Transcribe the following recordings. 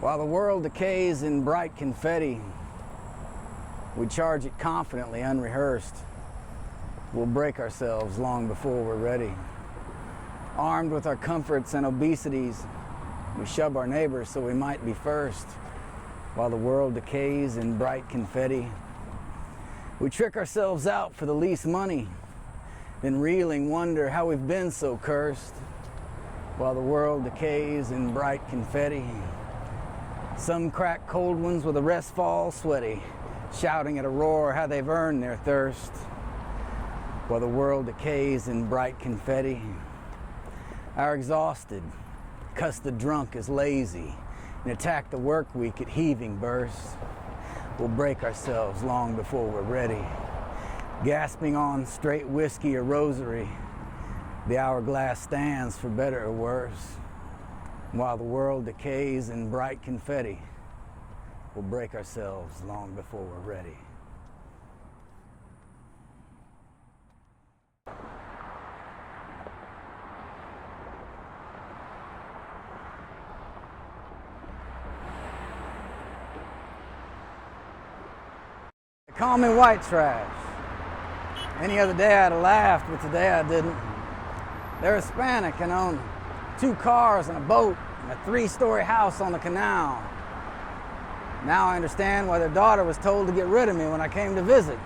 While the world decays in bright confetti, we charge it confidently, unrehearsed. We'll break ourselves long before we're ready. Armed with our comforts and obesities, we shove our neighbors so we might be first. While the world decays in bright confetti, we trick ourselves out for the least money, then reeling wonder how we've been so cursed. While the world decays in bright confetti, some crack cold ones with the rest fall sweaty, shouting at a roar how they've earned their thirst. While the world decays in bright confetti, our exhausted cuss the drunk as lazy and attack the work week at heaving bursts. We'll break ourselves long before we're ready, gasping on straight whiskey or rosary. The hourglass stands for better or worse. While the world decays in bright confetti, we'll break ourselves long before we're ready. They call me white trash. Any other day I'd have laughed, but today I didn't. They're Hispanic and own 2 cars and a boat and a 3-story house on the canal. Now I understand why their daughter was told to get rid of me when I came to visit.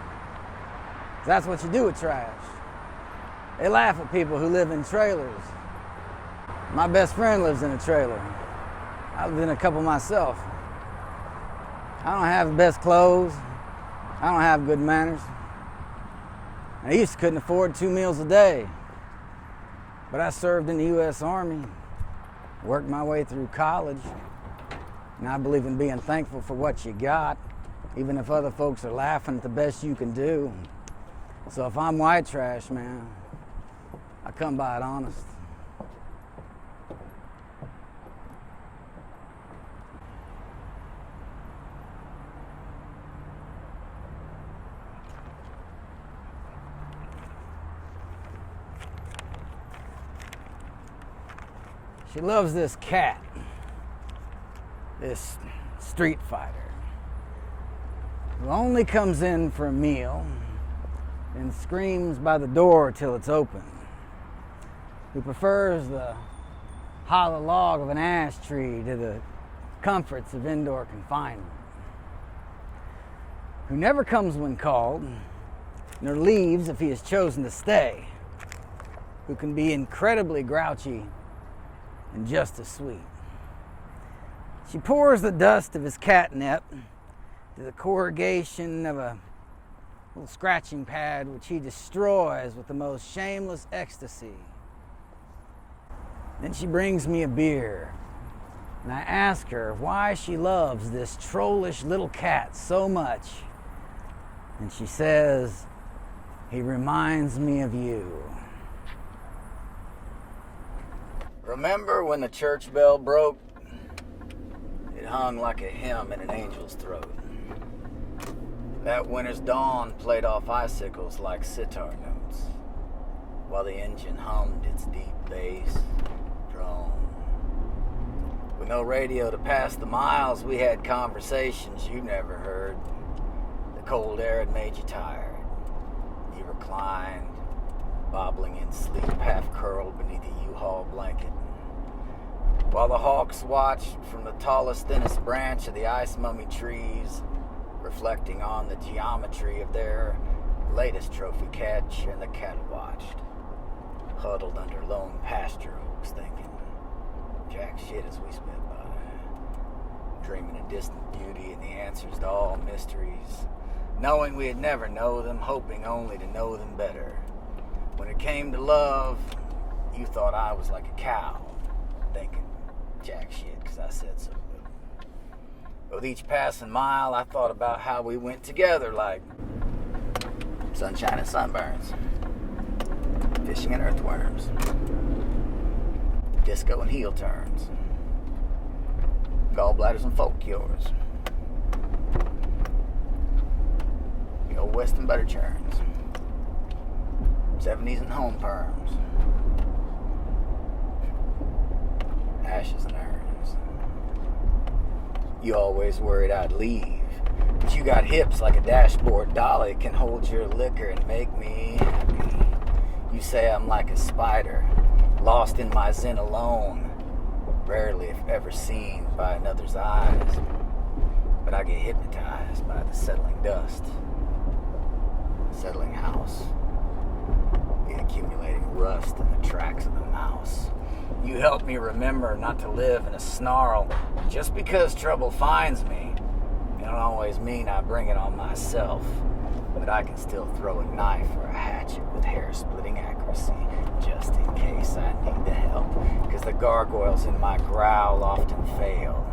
That's what you do with trash. They laugh at people who live in trailers. My best friend lives in a trailer. I live in a couple myself. I don't have the best clothes. I don't have good manners. I used to couldn't afford 2 meals a day. But I served in the U.S. Army, worked my way through college, and I believe in being thankful for what you got, even if other folks are laughing at the best you can do. So if I'm white trash, man, I come by it honest. She loves this cat, this street fighter, who only comes in for a meal and screams by the door till it's open, who prefers the hollow log of an ash tree to the comforts of indoor confinement, who never comes when called, nor leaves if he has chosen to stay, who can be incredibly grouchy and just as sweet. She pours the dust of his catnip to the corrugation of a little scratching pad which he destroys with the most shameless ecstasy. Then she brings me a beer, and I ask her why she loves this trollish little cat so much. And she says, "He reminds me of you." Remember when the church bell broke? It hung like a hymn in an angel's throat. That winter's dawn played off icicles like sitar notes, while the engine hummed its deep bass drone. With no radio to pass the miles, we had conversations you never heard. The cold air had made you tired. You reclined, bobbling in sleep, half curled beneath a U-Haul blanket, while the hawks watched from the tallest, thinnest branch of the ice mummy trees, reflecting on the geometry of their latest trophy catch, and the cattle watched, huddled under lone pasture oaks, thinking jack shit as we sped by, dreaming of distant beauty and the answers to all mysteries, knowing we'd never know them, hoping only to know them better. When it came to love, you thought I was like a cow, thinking jack shit because I said so. With each passing mile, I thought about how we went together like sunshine and sunburns, fishing and earthworms, disco and heel turns, gallbladders and folk cures, the old western butter churns, 70s and home perms, ashes and urns, You always worried I'd leave. But you got hips like a dashboard dolly, can hold your liquor and make me happy. You say I'm like a spider, lost in my zen alone, rarely if ever seen by another's eyes. But I get hypnotized by the settling dust, settling house, the accumulating rust and the tracks of the mouse. You help me remember not to live in a snarl. Just because trouble finds me, it don't always mean I bring it on myself. But I can still throw a knife or a hatchet with hair-splitting accuracy, just in case I need the help, because the gargoyles in my growl often fail.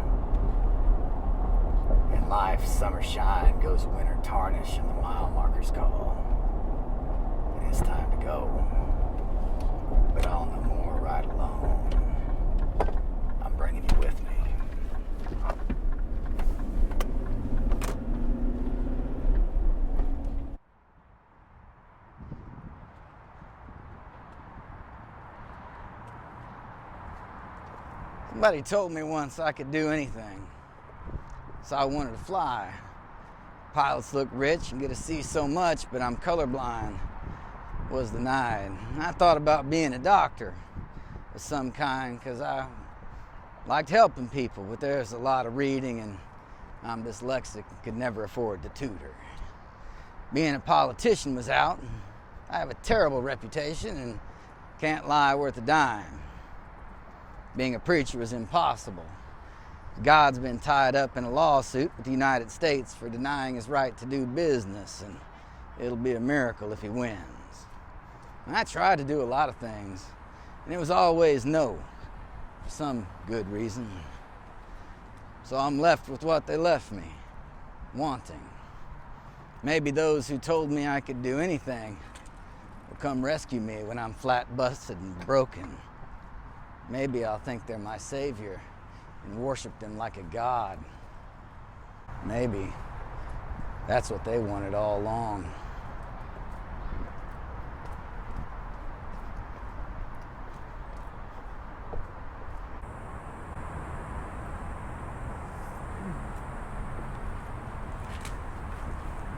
In life's summer shine goes winter tarnish and the mile markers call. And it's time to go. But I'll no more ride alone. I'm bringing you with me. Somebody told me once I could do anything, so I wanted to fly. Pilots look rich and get to see so much, but I'm colorblind, was denied. I thought about being a doctor of some kind because I liked helping people, but there's a lot of reading and I'm dyslexic and could never afford to tutor. Being a politician was out. I have a terrible reputation and can't lie worth a dime. Being a preacher was impossible. God's been tied up in a lawsuit with the United States for denying his right to do business, and it'll be a miracle if he wins. And I tried to do a lot of things, and it was always no, for some good reason. So I'm left with what they left me, wanting. Maybe those who told me I could do anything will come rescue me when I'm flat busted and broken. Maybe I'll think they're my savior and worship them like a god. Maybe that's what they wanted all along.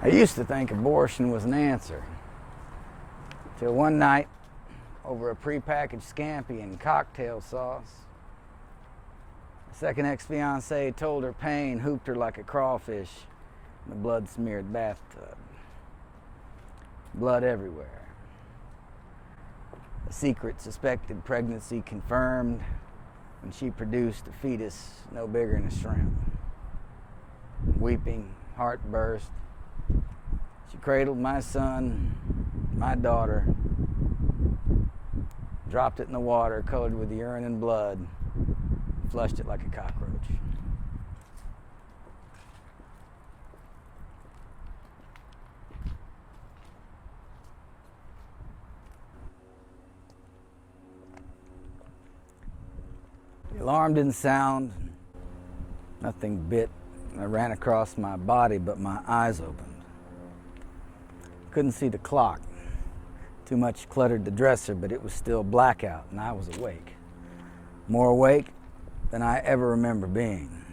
I used to think abortion was an answer, till one night, over a prepackaged scampi and cocktail sauce, the second ex-fiancée told her pain hooped her like a crawfish in a blood-smeared bathtub. Blood everywhere. A secret suspected pregnancy confirmed when she produced a fetus no bigger than a shrimp. Weeping, heart burst, she cradled my son, my daughter, dropped it in the water colored with urine and blood, and flushed it like a cockroach. The alarm didn't sound, nothing bit. I ran across my body, but my eyes opened. Couldn't see the clock. Too much cluttered the dresser, but it was still blackout, and I was awake. More awake than I ever remember being.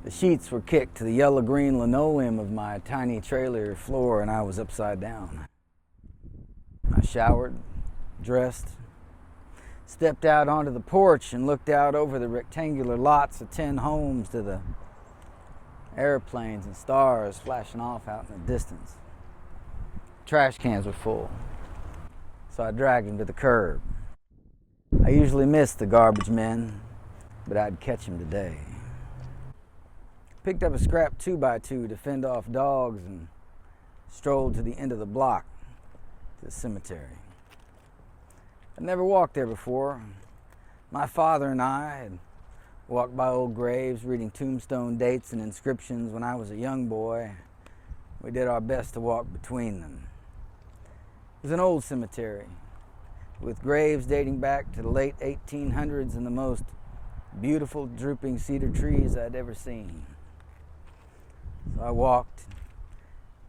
The sheets were kicked to the yellow-green linoleum of my tiny trailer floor, and I was upside down. I showered, dressed, stepped out onto the porch and looked out over the rectangular lots of 10 homes to the airplanes and stars flashing off out in the distance. Trash cans were full, so I dragged them to the curb. I usually miss the garbage men, but I'd catch them today. Picked up a scrap 2x2 to fend off dogs and strolled to the end of the block, to the cemetery. I'd never walked there before. My father and I had walked by old graves, reading tombstone dates and inscriptions when I was a young boy. We did our best to walk between them. It was an old cemetery with graves dating back to the late 1800s and the most beautiful drooping cedar trees I'd ever seen. So I walked,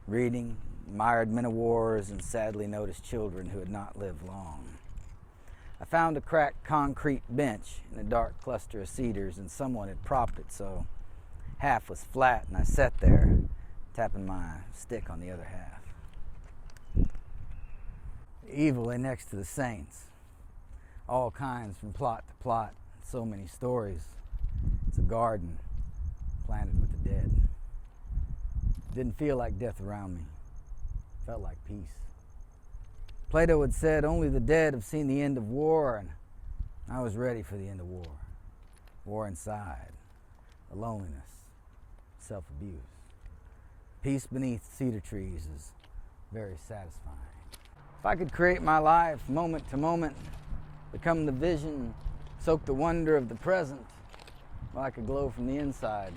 reading, admired men of wars, and sadly noticed children who had not lived long. I found a cracked concrete bench in a dark cluster of cedars, and someone had propped it so half was flat, and I sat there, tapping my stick on the other half. Evil lay next to the saints, all kinds from plot to plot, so many stories. It's a garden planted with the dead. Didn't feel like death around me. Felt like peace. Plato had said only the dead have seen the end of war, and I was ready for the end of war. War inside, the loneliness, self-abuse. Peace beneath cedar trees is very satisfying. If I could create my life moment to moment, become the vision, soak the wonder of the present, well, I could glow from the inside.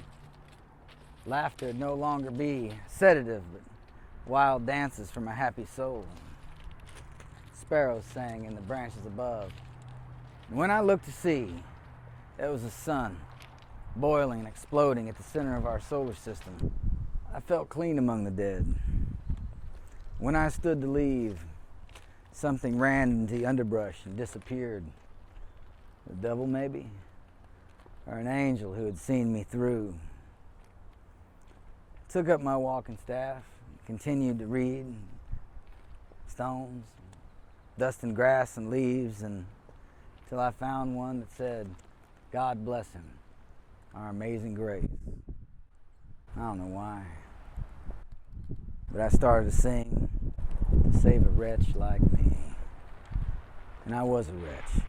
Laughter would no longer be sedative, but wild dances from a happy soul. Sparrows sang in the branches above. And when I looked to see, there was the sun, boiling and exploding at the center of our solar system. I felt clean among the dead. When I stood to leave, something ran into the underbrush and disappeared. The devil, maybe? Or an angel who had seen me through. Took up my walking staff, continued to read stones, dust and grass and leaves, until I found one that said, God bless him, our amazing grace. I don't know why, but I started to sing to save a wretch like me. And I was a wretch.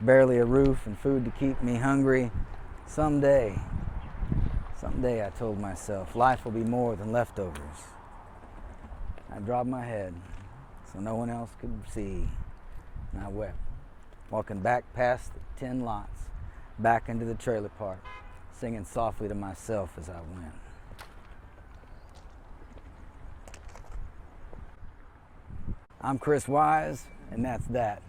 Barely a roof and food to keep me hungry. Someday, I told myself, life will be more than leftovers. I dropped my head so no one else could see, and I wept, walking back past the 10 lots, back into the trailer park, singing softly to myself as I went. I'm Chris Wise, and that's that.